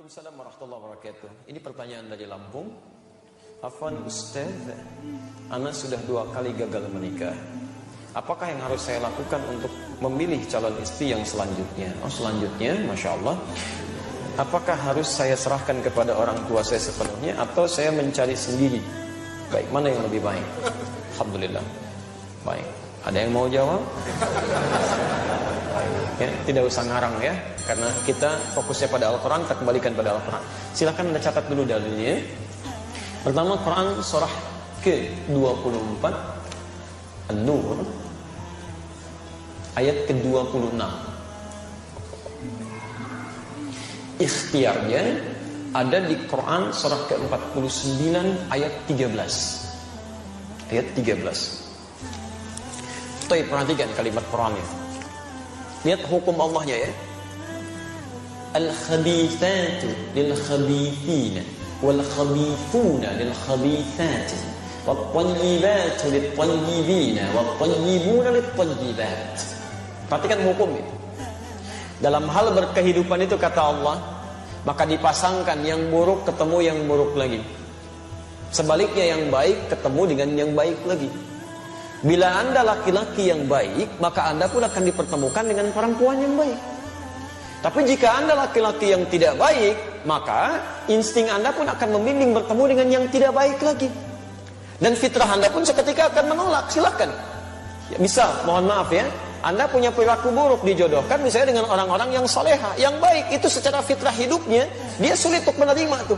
Waalaikumsalam warahmatullahi wabarakatuh. Ini pertanyaan dari Lampung. Afwan Ustaz, Ana sudah 2 kali gagal menikah. Apakah yang harus saya lakukan untuk memilih calon istri yang selanjutnya? Oh, selanjutnya, Masya Allah. Apakah harus saya serahkan kepada orang tua saya sepenuhnya atau saya mencari sendiri? Baik, mana yang lebih baik? Alhamdulillah. Baik, ada yang mau jawab? Ya, tidak usah ngarang ya, karena kita fokusnya pada Al-Quran, kita kembalikan pada Al-Quran. Silakan Anda catat dulu dalilnya. Pertama, Quran surah ke-24 An-Nur ayat ke-26. Ikhtiarnya ada di Quran surah ke-49 ayat 13. Ayat 13. Tuh, perhatikan kalimat Qurannya. Lihat hukum Allahnya ya. Al-khabithatu lil-khabithina wal-khabithuna lil-khabithati wat-tayyibatu lit-tayyibina wat-tayyibuna lit-tayyibat. Perhatikan hukumnya. Dalam hal berkehidupan itu kata Allah, maka dipasangkan yang buruk ketemu yang buruk lagi. Sebaliknya yang baik ketemu dengan yang baik lagi. Bila Anda laki-laki yang baik, maka Anda pun akan dipertemukan dengan perempuan yang baik. Tapi jika Anda laki-laki yang tidak baik, maka insting Anda pun akan membimbing bertemu dengan yang tidak baik lagi. Dan fitrah Anda pun seketika akan menolak. Silakan. Ya, misal, mohon maaf ya, Anda punya perilaku buruk dijodohkan misalnya dengan orang-orang yang soleha, yang baik. Itu secara fitrah hidupnya, dia sulit untuk menerima tuh.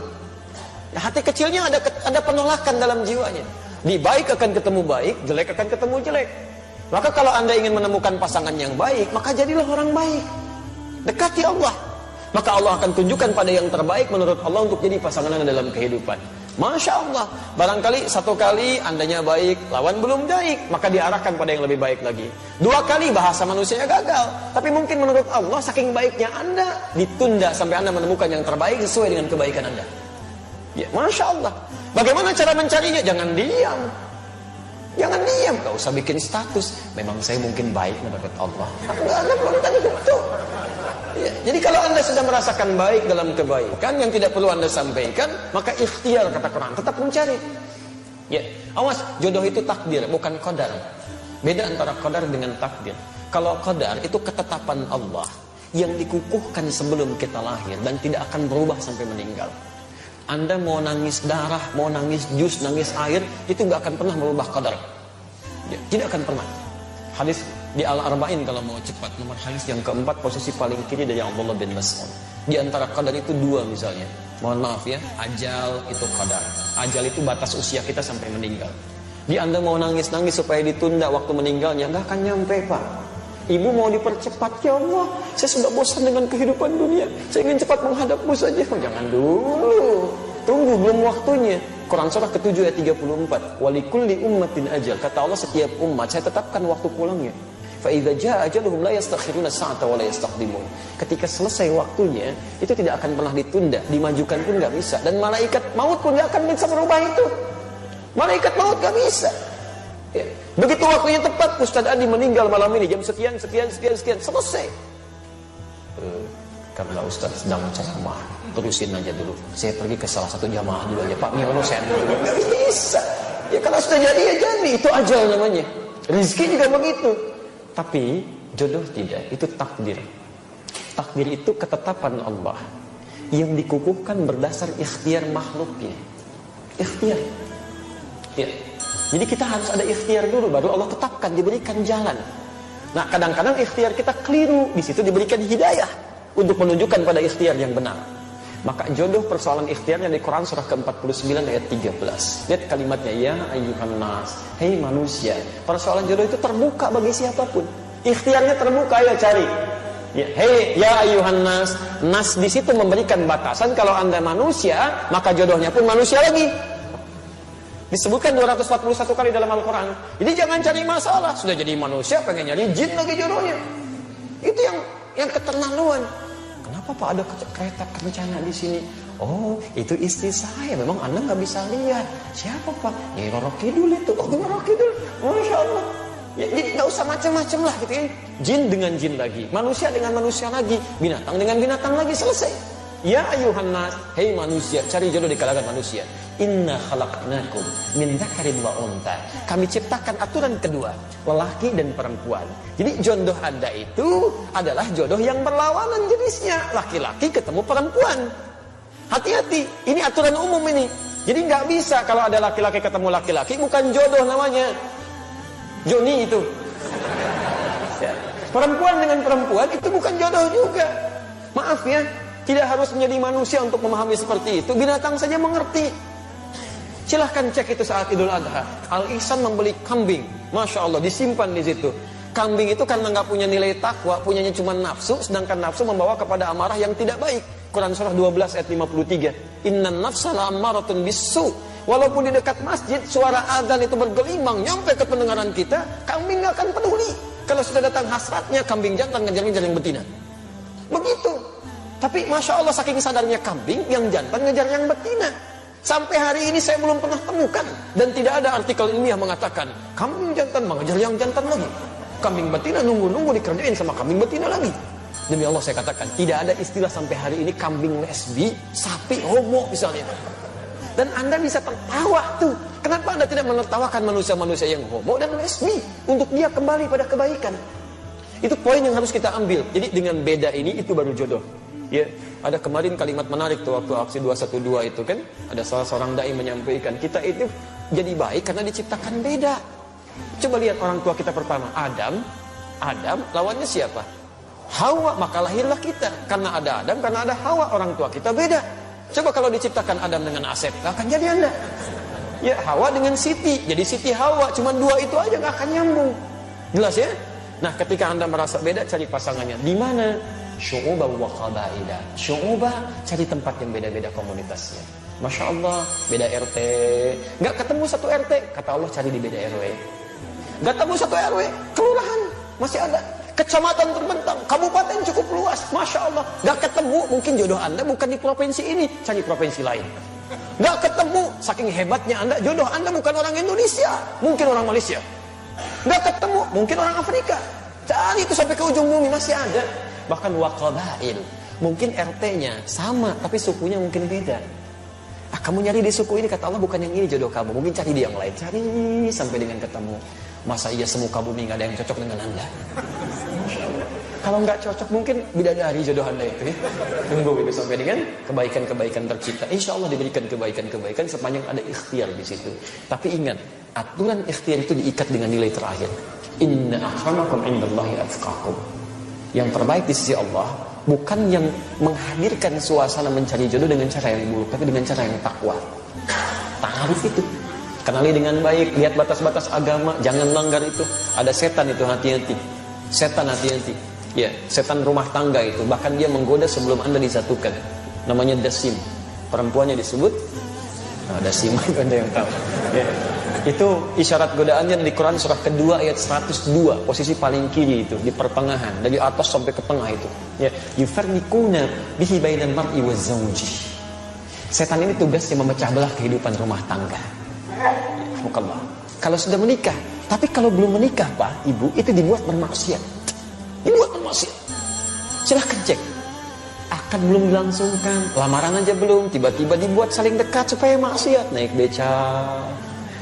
Ya, hati kecilnya ada penolakan dalam jiwanya. Di baik akan ketemu baik, jelek akan ketemu jelek. Maka kalau Anda ingin menemukan pasangan yang baik, maka jadilah orang baik. Dekati Allah. Maka Allah akan tunjukkan pada yang terbaik menurut Allah untuk jadi pasangan Anda dalam kehidupan. Masya Allah. Barangkali 1 kali Andanya baik, lawan belum baik, maka diarahkan pada yang lebih baik lagi. 2 kali bahasa manusianya gagal. Tapi mungkin menurut Allah saking baiknya Anda, ditunda sampai Anda menemukan yang terbaik sesuai dengan kebaikan Anda. Ya, Masya Allah. Bagaimana cara mencarinya? Jangan diam. Jangan diam. Gak usah bikin status. Memang saya mungkin baik menurut Allah. Enggak, Anda belum tadi itu. Ya, jadi kalau Anda sudah merasakan baik dalam kebaikan yang tidak perlu Anda sampaikan, maka ikhtiar kata Quran. Tetap mencari. Ya, awas, jodoh itu takdir, bukan qadar. Beda antara qadar dengan takdir. Kalau qadar itu ketetapan Allah yang dikukuhkan sebelum kita lahir dan tidak akan berubah sampai meninggal. Anda mau nangis darah, mau nangis jus, nangis air, itu nggak akan pernah merubah qadar. Ya, tidak akan pernah. Hadis di Al-Arba'in kalau mau cepat, nomor hadis yang keempat, posisi paling kiri dari Abdullah bin Mas'ud. Di antara qadar itu 2 misalnya. Mohon maaf ya, ajal itu qadar. Ajal itu batas usia kita sampai meninggal. Di Anda mau nangis-nangis supaya ditunda waktu meninggalnya, nggak akan nyampe Pak. Ibu mau dipercepat, ya Allah, saya sudah bosan dengan kehidupan dunia, saya ingin cepat menghadapmu saja. Oh, jangan dulu, tunggu, belum waktunya. Quran surah ke-7 ayat 34. Walikulli ummatin ajal. Kata Allah, setiap umat saya tetapkan waktu pulangnya. Fa idza jaa ajaluhum la yastakhiruna sa'ata wa la yastaqdimun. Ketika selesai waktunya, itu tidak akan pernah ditunda, dimajukan pun enggak bisa, dan malaikat maut pun enggak akan bisa merubah itu. Malaikat maut enggak bisa. Ya. Begitu waktunya tepat, Ustaz Adi meninggal malam ini jam sekian, selesai. Karena Ustaz sedang ceramah, terusin aja dulu. Saya pergi ke salah satu jamaah dulu aja, Pak Miono saya nggak bisa. Ya kalau sudah jadi ya jadi, itu ajal namanya. Rizki juga begitu. Tapi jodoh tidak, itu takdir. Takdir itu ketetapan Allah yang dikukuhkan berdasar ikhtiar makhluknya. Ikhtiar. Ya. Jadi kita harus ada ikhtiar dulu, baru Allah tetapkan, diberikan jalan. Nah, kadang-kadang ikhtiar kita keliru, di situ diberikan hidayah untuk menunjukkan pada ikhtiar yang benar. Maka jodoh persoalan ikhtiarnya di Quran surah ke-49 ayat 13. Lihat kalimatnya, ya ayyuhan nas, hei manusia. Persoalan jodoh itu terbuka bagi siapapun. Ikhtiarnya terbuka, ayo cari. Ya, hei ya ayyuhan nas. Nas di situ memberikan batasan, kalau Anda manusia, maka jodohnya pun manusia lagi. Disebutkan 241 kali dalam Al-Quran. Jadi jangan cari masalah. Sudah jadi manusia, pengen nyari jin lagi jodohnya. Itu yang keterlaluan. Kenapa Pak ada kereta kencana di sini? Oh, itu istri saya. Memang Anda nggak bisa lihat. Siapa Pak? Nyai Roro Kidul itu. Oh, Roro Kidul. Masya Allah. Ya, jadi nggak usah macam-macam lah gitu ya. Jin dengan jin lagi, manusia dengan manusia lagi, binatang dengan binatang lagi, selesai. Ya ayuhan nas, hei manusia, cari jodoh di kalangan manusia. Inna khalaqnakum min dzakarin wa unta. Kami ciptakan aturan kedua, lelaki dan perempuan. Jadi jodoh Anda itu adalah jodoh yang berlawanan jenisnya, laki-laki ketemu perempuan. Hati-hati, ini aturan umum ini. Jadi nggak bisa kalau ada laki-laki ketemu laki-laki, bukan jodoh namanya. Joni itu. Ya. Perempuan dengan perempuan itu bukan jodoh juga. Maaf ya. Tidak harus menjadi manusia untuk memahami seperti itu. Binatang saja mengerti. Silahkan cek itu saat Idul Adha. Al-Ihsan membeli kambing. Masya Allah, disimpan di situ. Kambing itu karena nggak punya nilai takwa, punyanya cuma nafsu, sedangkan nafsu membawa kepada amarah yang tidak baik. Quran surah 12 ayat 53. Innan nafsa la'ammaratun bisu. Walaupun di dekat masjid suara adzan itu bergelimang nyampe ke pendengaran kita, kambing nggak akan peduli. Kalau sudah datang hasratnya, kambing jantan ngejar-ngejar yang betina. Begitu. Tapi Masya Allah saking sadarnya kambing, yang jantan ngejar yang betina. Sampai hari ini saya belum pernah temukan. Dan tidak ada artikel ilmiah mengatakan kambing jantan mengejar yang jantan lagi. Kambing betina nunggu-nunggu dikerjain sama kambing betina lagi. Demi Allah saya katakan, tidak ada istilah sampai hari ini kambing lesbi, sapi homo misalnya. Dan Anda bisa tertawa tuh. Kenapa Anda tidak menertawakan manusia-manusia yang homo dan lesbi untuk dia kembali pada kebaikan? Itu poin yang harus kita ambil. Jadi dengan beda ini itu baru jodoh. Ya, ada kemarin kalimat menarik tuh waktu aksi 212 itu kan, ada salah seorang dai menyampaikan, kita itu jadi baik karena diciptakan beda. Coba lihat orang tua kita pertama, Adam lawannya siapa? Hawa, maka lahirlah kita. Karena ada Adam, karena ada Hawa, orang tua kita beda. Coba kalau diciptakan Adam dengan Asep, gak akan jadi Anda. Ya, Hawa dengan Siti, jadi Siti Hawa, cuma dua itu aja gak akan nyambung. Jelas ya? Nah, ketika Anda merasa beda, cari pasangannya. Di mana? Syu'ubah wa qabaila. Syu'ubah, cari tempat yang beda-beda komunitasnya. Masya Allah, beda RT. Gak ketemu satu RT, kata Allah cari di beda RW. Gak ketemu satu RW, kelurahan, masih ada. Kecamatan terbentang, kabupaten cukup luas, Masya Allah. Gak ketemu, mungkin jodoh Anda bukan di provinsi ini, cari provinsi lain. Gak ketemu, saking hebatnya Anda, jodoh Anda bukan orang Indonesia, mungkin orang Malaysia. Gak ketemu, mungkin orang Afrika. Cari itu sampai ke ujung bumi, masih ada. Bahkan waqabail, mungkin RT-nya sama tapi sukunya mungkin beda. Kamu nyari di suku ini, kata Allah bukan yang ini jodoh kamu, mungkin cari di yang lain. Cari sampai dengan ketemu. Masa iya semuka bumi gak ada yang cocok dengan Anda? Kalau nggak cocok mungkin bidadari jodoh Anda itu ya. Tunggu itu sampai dengan kebaikan-kebaikan tercipta. Insya Allah diberikan kebaikan-kebaikan sepanjang ada ikhtiar di situ. Tapi ingat, aturan ikhtiar itu diikat dengan nilai terakhir. Inna akramakum indallahi atqakum. Yang terbaik di sisi Allah bukan yang menghadirkan suasana mencari jodoh dengan cara yang buruk, tapi dengan cara yang takwa. Ta'aruf itu. Kenali dengan baik, lihat batas-batas agama, jangan langgar itu. Ada setan itu, hati-hati. Setan hati-hati. Ya, setan rumah tangga itu, bahkan dia menggoda sebelum Anda disatukan. Namanya dasim. Perempuannya disebut dasim, itu Anda yang tahu. Ya. Itu isyarat godaannya di Quran surah kedua ayat 102, posisi paling kiri itu, di pertengahan, dari atas sampai ke tengah itu. Ya, yufarriquna bihi bainal mar'i waz zawji. Setan ini tugasnya memecah belah kehidupan rumah tangga. Alhamdulillah. Kalau sudah menikah, tapi kalau belum menikah, Pak, Ibu, itu dibuat bermaksiat. Dibuat bermaksiat. Silahkan cek. Akad belum dilangsungkan, lamaran aja belum, tiba-tiba dibuat saling dekat supaya maksiat. Naik beca,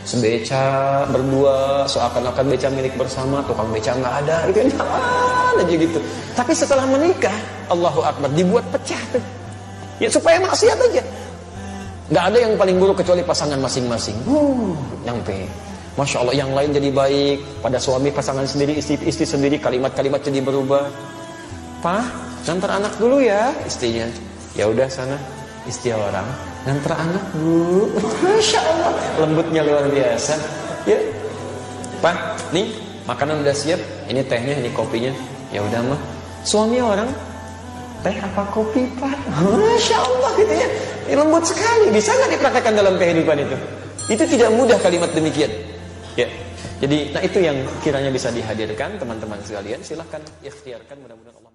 sebeca berdua, seakan-akan beca milik bersama, tukang beca nggak ada, itu jalan aja gitu. Tapi setelah menikah, Allahu Akbar, dibuat pecah tuh. Ya supaya maksiat aja. Nggak ada yang paling buruk kecuali pasangan masing-masing. Nyampe. Masya Allah, yang lain jadi baik. Pada suami, pasangan sendiri, istri sendiri, kalimat-kalimat jadi berubah. Pak, ngantar anak dulu ya, istrinya. Ya udah sana, istri orang. Ngantar anak dulu. Masya Allah, lembutnya luar biasa. Ya, Pak, nih makanan udah siap. Ini tehnya, ini kopinya. Ya udah mah. Suami orang, teh apa kopi Pak? Masya Allah gitu ya. Lembut sekali. Bisa nggak dipraktekkan dalam kehidupan itu? Itu tidak mudah kalimat demikian. Ya. Jadi, nah itu yang kiranya bisa dihadirkan teman-teman sekalian. Silahkan ikhtiarkan, mudah-mudahan Allah